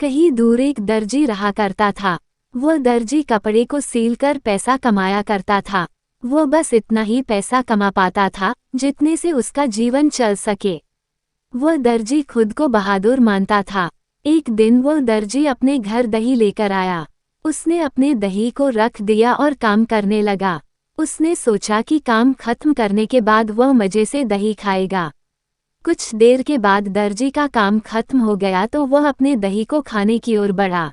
कहीं दूर एक दर्जी रहा करता था। वह दर्जी कपड़े को सीलकर पैसा कमाया करता था। वह बस इतना ही पैसा कमा पाता था जितने से उसका जीवन चल सके। वह दर्जी खुद को बहादुर मानता था। एक दिन वह दर्जी अपने घर दही लेकर आया। उसने अपने दही को रख दिया और काम करने लगा। उसने सोचा कि काम खत्म करने के बाद वह मजे से दही खाएगा। कुछ देर के बाद दर्जी का काम खत्म हो गया तो वह अपने दही को खाने की ओर बढ़ा,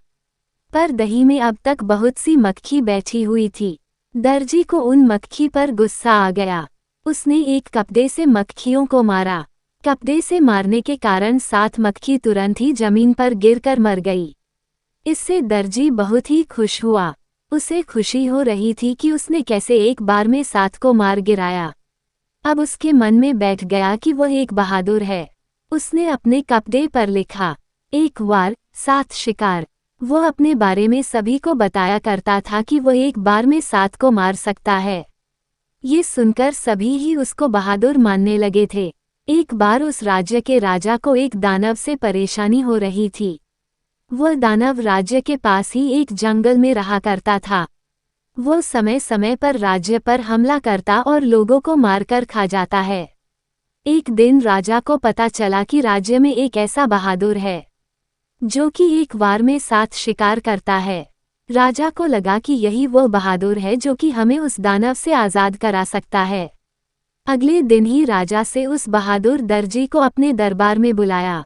पर दही में अब तक बहुत सी मक्खी बैठी हुई थी। दर्जी को उन मक्खी पर गुस्सा आ गया। उसने एक कपड़े से मक्खियों को मारा। कपड़े से मारने के कारण 7 मक्खी तुरंत ही जमीन पर गिरकर मर गई। इससे दर्जी बहुत ही खुश हुआ। उसे खुशी हो रही थी कि उसने कैसे एक बार में 7 को मार गिराया। अब उसके मन में बैठ गया कि वह एक बहादुर है। उसने अपने कपड़े पर लिखा, एक वार 7 शिकार। वह अपने बारे में सभी को बताया करता था कि वह एक बार में 7 को मार सकता है। ये सुनकर सभी ही उसको बहादुर मानने लगे थे। एक बार उस राज्य के राजा को एक दानव से परेशानी हो रही थी। वह दानव राज्य के पास ही एक जंगल में रहा करता था। वह समय समय पर राज्य पर हमला करता और लोगों को मारकर खा जाता है। एक दिन राजा को पता चला कि राज्य में एक ऐसा बहादुर है जो कि एक वार में 7 शिकार करता है। राजा को लगा कि यही वो बहादुर है जो कि हमें उस दानव से आज़ाद करा सकता है। अगले दिन ही राजा से उस बहादुर दर्जी को अपने दरबार में बुलाया।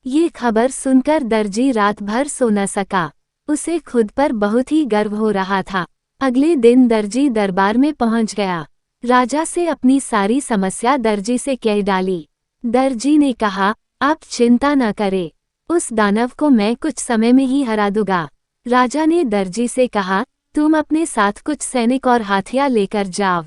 ये खबर सुनकर दर्जी रात भर सो न सका। उसे खुद पर बहुत ही गर्व हो रहा था। अगले दिन दर्जी दरबार में पहुंच गया। राजा से अपनी सारी समस्या दर्जी से कह डाली। दर्जी ने कहा, आप चिंता न करें, उस दानव को मैं कुछ समय में ही हरा दूंगा। राजा ने दर्जी से कहा, तुम अपने साथ कुछ सैनिक और हाथियार लेकर जाओ।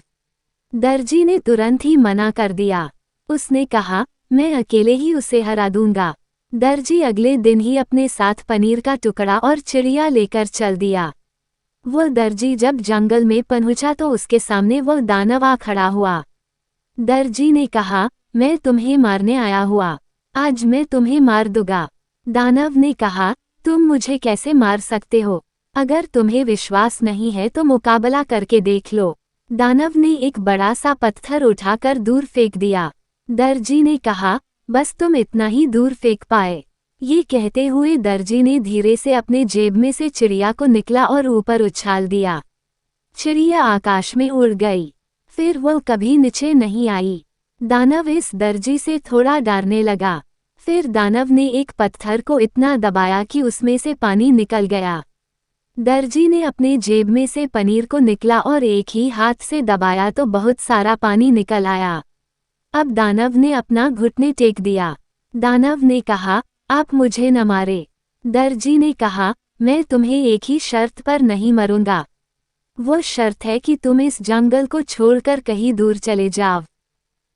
दर्जी ने तुरंत ही मना कर दिया। उसने कहा, मैं अकेले ही उसे हरा दूंगा। दर्जी अगले दिन ही अपने साथ पनीर का टुकड़ा और चिड़िया लेकर चल दिया। वह दर्जी जब जंगल में पहुंचा तो उसके सामने वह दानव आ खड़ा हुआ। दर्जी ने कहा, मैं तुम्हें मारने आया हुआ, आज मैं तुम्हें मार दूंगा। दानव ने कहा, तुम मुझे कैसे मार सकते हो? अगर तुम्हें विश्वास नहीं है तो मुकाबला करके देख लो। दानव ने एक बड़ा सा पत्थर उठाकर दूर फेंक दिया। दर्जी ने कहा, बस तुम इतना ही दूर फेंक पाए। ये कहते हुए दर्जी ने धीरे से अपने जेब में से चिड़िया को निकला और ऊपर उछाल दिया। चिड़िया आकाश में उड़ गई, फिर वह कभी नीचे नहीं आई। दानव इस दर्जी से थोड़ा डरने लगा। फिर दानव ने एक पत्थर को इतना दबाया कि उसमें से पानी निकल गया। दर्जी ने अपने जेब में से पनीर को निकला और एक ही हाथ से दबाया तो बहुत सारा पानी निकल आया। अब दानव ने अपना घुटने टेक दिया। दानव ने कहा, आप मुझे न मारे। दर्जी ने कहा, मैं तुम्हें एक ही शर्त पर नहीं मरूंगा। वो शर्त है कि तुम इस जंगल को छोड़कर कहीं दूर चले जाओ।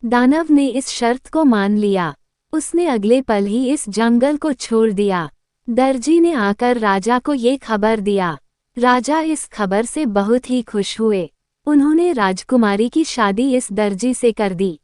दानव ने इस शर्त को मान लिया। उसने अगले पल ही इस जंगल को छोड़ दिया। दर्जी ने आकर राजा को ये खबर दिया। राजा इस खबर से बहुत ही खुश हुए। उन्होंने राजकुमारी की शादी इस दर्जी से कर दी।